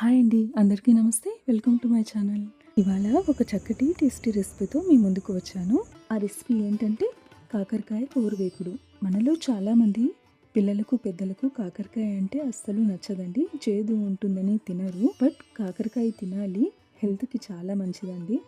Hi అండి, అందరికీ నమస్తే. Welcome to my channel. ఇవాళ ఒక చక్కటి టేస్టీ రెసిపీతో మీ ముందుకు వచ్చాను. ఆ రెసిపీ ఏంటంటే కాకరకాయ కూరవేపుడు. మనలో చాలామంది పిల్లలకు పెద్దలకు కాకరకాయ అంటే అస్సలు నచ్చదండి. చేదు ఉంటుందని తినరు. బట్ కాకరకాయ తినాలి, హెల్త్కి చాలా మంచిదండి.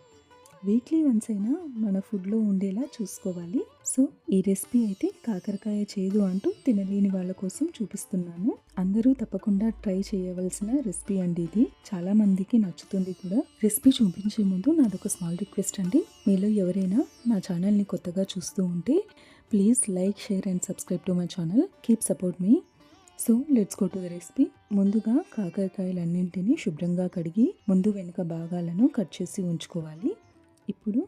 వీక్లీ వన్స్ అయినా మన ఫుడ్లో ఉండేలా చూసుకోవాలి. సో ఈ రెసిపీ అయితే కాకరకాయ చేదు అంటూ తినలేని వాళ్ళ కోసం చూపిస్తున్నాను. అందరూ తప్పకుండా ట్రై చేయవలసిన రెసిపీ అండి ఇది. చాలా మందికి నచ్చుతుంది కూడా. రెసిపీ చూపించే ముందు నాదొక స్మాల్ రిక్వెస్ట్ అండి. మీలో ఎవరైనా నా ఛానల్ని కొత్తగా చూస్తూ ఉంటే please like, share and subscribe to my channel. Keep support me. So let's go to the recipe. ముందుగా కాకరకాయలన్నింటినీ శుభ్రంగా కడిగి ముందు వెనుక భాగాలను కట్ చేసి ఉంచుకోవాలి. ఇప్పుడు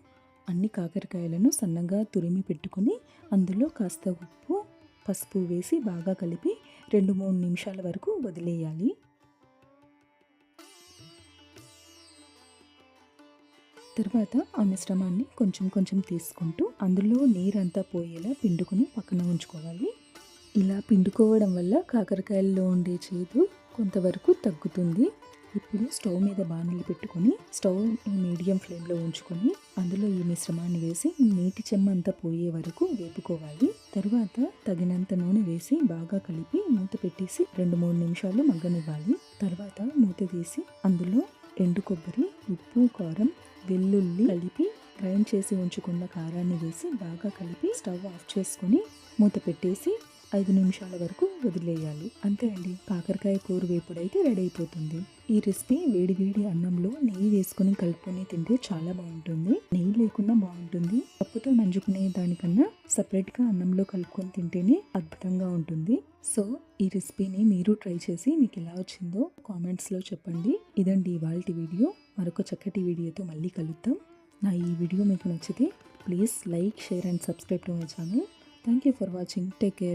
అన్ని కాకరకాయలను సన్నగా తురిమి పెట్టుకొని అందులో కాస్త ఉప్పు, పసుపు వేసి బాగా కలిపి 2-3 నిమిషాల వరకు వదిలేయాలి. తర్వాత ఆ మిశ్రమాన్ని కొంచెం కొంచెం తీసుకుంటూ అందులో నీరంతా పోయేలా పిండుకొని పక్కన ఉంచుకోవాలి. ఇలా పిండుకోవడం వల్ల కాకరకాయల్లో ఉండే చేదు కొంతవరకు తగ్గుతుంది. ఇప్పుడు స్టవ్ మీద బాణలి పెట్టుకొని స్టవ్ మీడియం ఫ్లేమ్లో ఉంచుకొని అందులో ఈ మిశ్రమాన్ని వేసి నీటి చెమ్మ అంతా పోయే వరకు వేపుకోవాలి. తర్వాత తగినంత నూనె వేసి బాగా కలిపి మూత పెట్టేసి 2-3 నిమిషాలు మగ్గనివ్వాలి. తర్వాత మూత తీసి అందులో ఎండు కొబ్బరి, ఉప్పు, కారం, వెల్లుల్లి కలిపి గ్రైండ్ చేసి ఉంచుకున్న కారాన్ని వేసి బాగా కలిపి స్టవ్ ఆఫ్ చేసుకొని మూత పెట్టేసి 5 నిమిషాల వరకు వదిలేయాలి. అంతే అండి, కాకరకాయ కూర వేపుడైతే రెడీ అయిపోతుంది. ఈ రెసిపీ వేడి వేడి అన్నంలో నెయ్యి వేసుకొని కలుపుకొని తింటే చాలా బాగుంటుంది. నెయ్యి లేకుండా బాగుంటుంది. పప్పుతో నంజుకునే దానికన్నా సపరేట్గా అన్నంలో కలుపుకొని తింటేనే అద్భుతంగా ఉంటుంది. సో ఈ రెసిపీని మీరు ట్రై చేసి మీకు ఎలా వచ్చిందో కామెంట్స్లో చెప్పండి. ఇదండి ఇవాల్టి వీడియో. మరొక చక్కటి వీడియోతో మళ్ళీ కలుద్దాం. నా ఈ వీడియో మీకు నచ్చితే please like, share and subscribe to my channel. Thank you for watching. Take care.